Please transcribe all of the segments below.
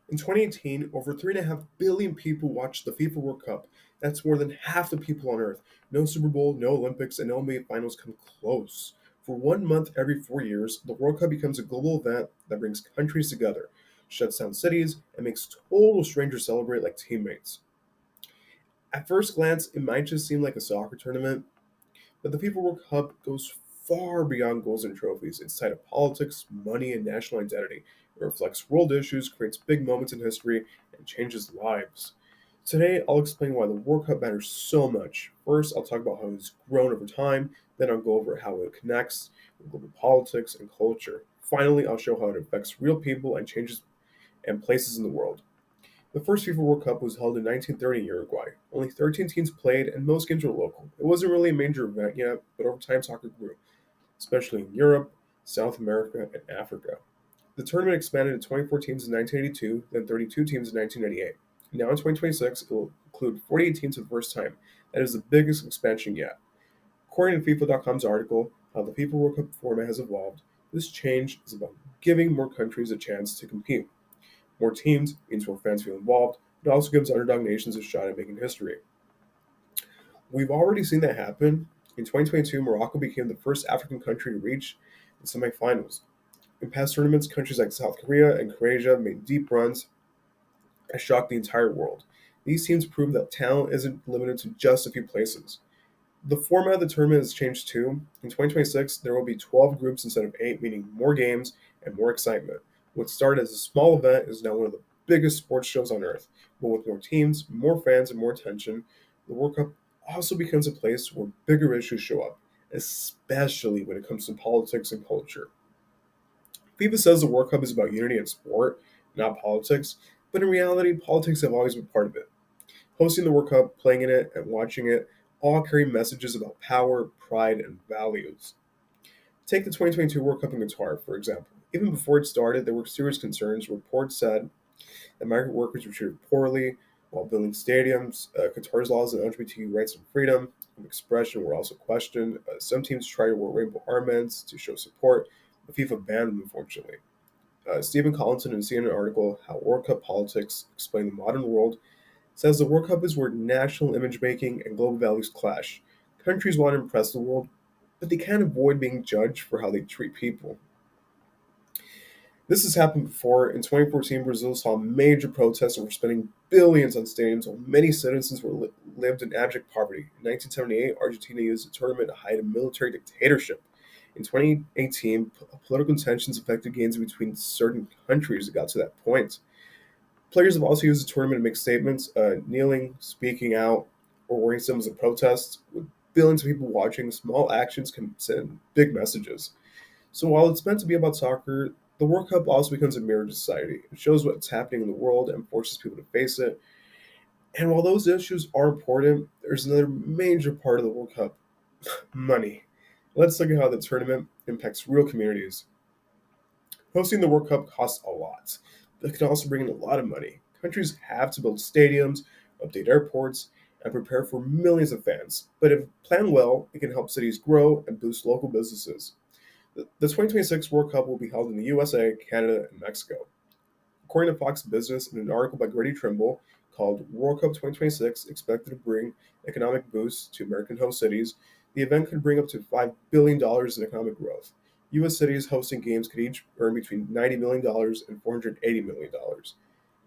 In 2018, over 3.5 billion people watched the FIFA World Cup. That's more than half the people on Earth. No Super Bowl, no Olympics, and no NBA finals come close. For 1 month every 4 years, the World Cup becomes a global event that brings countries together, shuts down cities, and makes total strangers celebrate like teammates. At first glance, it might just seem like a soccer tournament, but the FIFA World Cup goes far beyond goals and trophies. It's tied to politics, money, and national identity. It reflects world issues, creates big moments in history, and changes lives. Today, I'll explain why the World Cup matters so much. First, I'll talk about how it's grown over time. Then, I'll go over how it connects with global politics and culture. Finally, I'll show how it affects real people and changes and places in the world. The first FIFA World Cup was held in 1930 in Uruguay. Only 13 teams played, and most games were local. It wasn't really a major event yet, but over time soccer grew, especially in Europe, South America, and Africa. The tournament expanded to 24 teams in 1982, then 32 teams in 1998. Now in 2026, it will include 48 teams for the first time. That is the biggest expansion yet. According to FIFA.com's article, How the FIFA World Cup format has evolved, this change is about giving more countries a chance to compete. More teams means more fans feel involved. It also gives underdog nations a shot at making history. We've already seen that happen. In 2022, Morocco became the first African country to reach the semifinals. In past tournaments, countries like South Korea and Croatia made deep runs that shocked the entire world. These teams prove that talent isn't limited to just a few places. The format of the tournament has changed too. In 2026, there will be 12 groups instead of 8, meaning more games and more excitement. What started as a small event is now one of the biggest sports shows on earth. But with more teams, more fans, and more attention, the World Cup also becomes a place where bigger issues show up, especially when it comes to politics and culture. FIFA says the World Cup is about unity and sport, not politics, but in reality, politics have always been part of it. Hosting the World Cup, playing in it, and watching it all carry messages about power, pride, and values. Take the 2022 World Cup in Qatar, for example. Even before it started, there were serious concerns. Reports said that migrant workers were treated poorly while building stadiums. Qatar's laws on LGBT rights and freedom of expression were also questioned. Some teams tried to wear rainbow armbands to show support, but FIFA banned them, unfortunately. Stephen Collinson in a CNN article, How World Cup Politics Explain the Modern World, says the World Cup is where national image making and global values clash. Countries want to impress the world, but they can't avoid being judged for how they treat people. This has happened before. In 2014, Brazil saw major protests over spending billions on stadiums while many citizens lived in abject poverty. In 1978, Argentina used the tournament to hide a military dictatorship. In 2018, political tensions affected games between certain countries. It got to that point. Players have also used the tournament to make statements, kneeling, speaking out, or wearing symbols of protest. With billions of people watching, small actions can send big messages. So while it's meant to be about soccer, the World Cup also becomes a mirror to society. It shows what's happening in the world and forces people to face it. And while those issues are important, there's another major part of the World Cup: money. Let's look at how the tournament impacts real communities. Hosting the World Cup costs a lot, but it can also bring in a lot of money. Countries have to build stadiums, update airports, and prepare for millions of fans. But if planned well, it can help cities grow and boost local businesses. The 2026 World Cup will be held in the USA, Canada, and Mexico. According to Fox Business, in an article by Grady Trimble called World Cup 2026 Expected to Bring Economic Boosts to American Host Cities, the event could bring up to $5 billion dollars in economic growth. U.S. cities hosting games could each earn between $90 million dollars and $480 million dollars.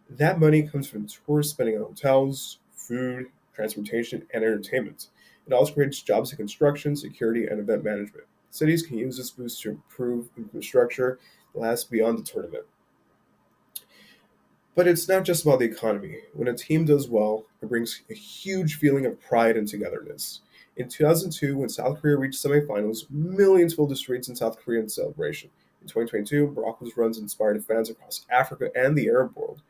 That money comes from tourists spending on hotels, food, transportation, and entertainment. It also creates jobs in construction, security, and event management. Cities can use this boost to improve infrastructure that lasts beyond the tournament. But it's not just about the economy. When a team does well, it brings a huge feeling of pride and togetherness. In 2002, when South Korea reached semifinals, millions filled the streets in South Korea in celebration. In 2022, Morocco's runs inspired fans across Africa and the Arab world.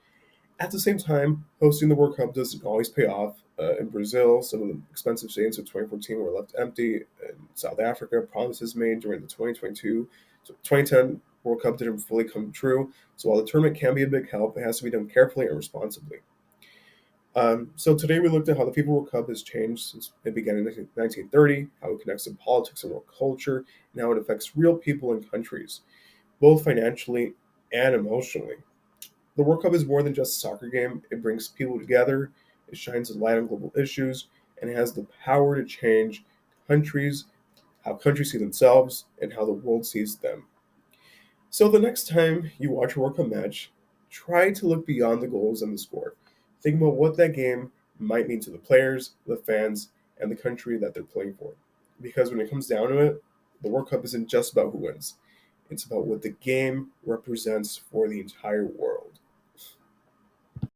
At the same time, hosting the World Cup doesn't always pay off. In Brazil, some of the expensive stadiums of 2014 were left empty. In South Africa, promises made during the 2022 to 2010 World Cup didn't fully come true. So while the tournament can be a big help, it has to be done carefully and responsibly. So today we looked at how the FIFA World Cup has changed since it began in 1930, how it connects to politics and world culture, and how it affects real people and countries, both financially and emotionally. The World Cup is more than just a soccer game. It brings people together, it shines a light on global issues, and it has the power to change countries, how countries see themselves, and how the world sees them. So the next time you watch a World Cup match, try to look beyond the goals and the score. Think about what that game might mean to the players, the fans, and the country that they're playing for. Because when it comes down to it, the World Cup isn't just about who wins. It's about what the game represents for the entire world.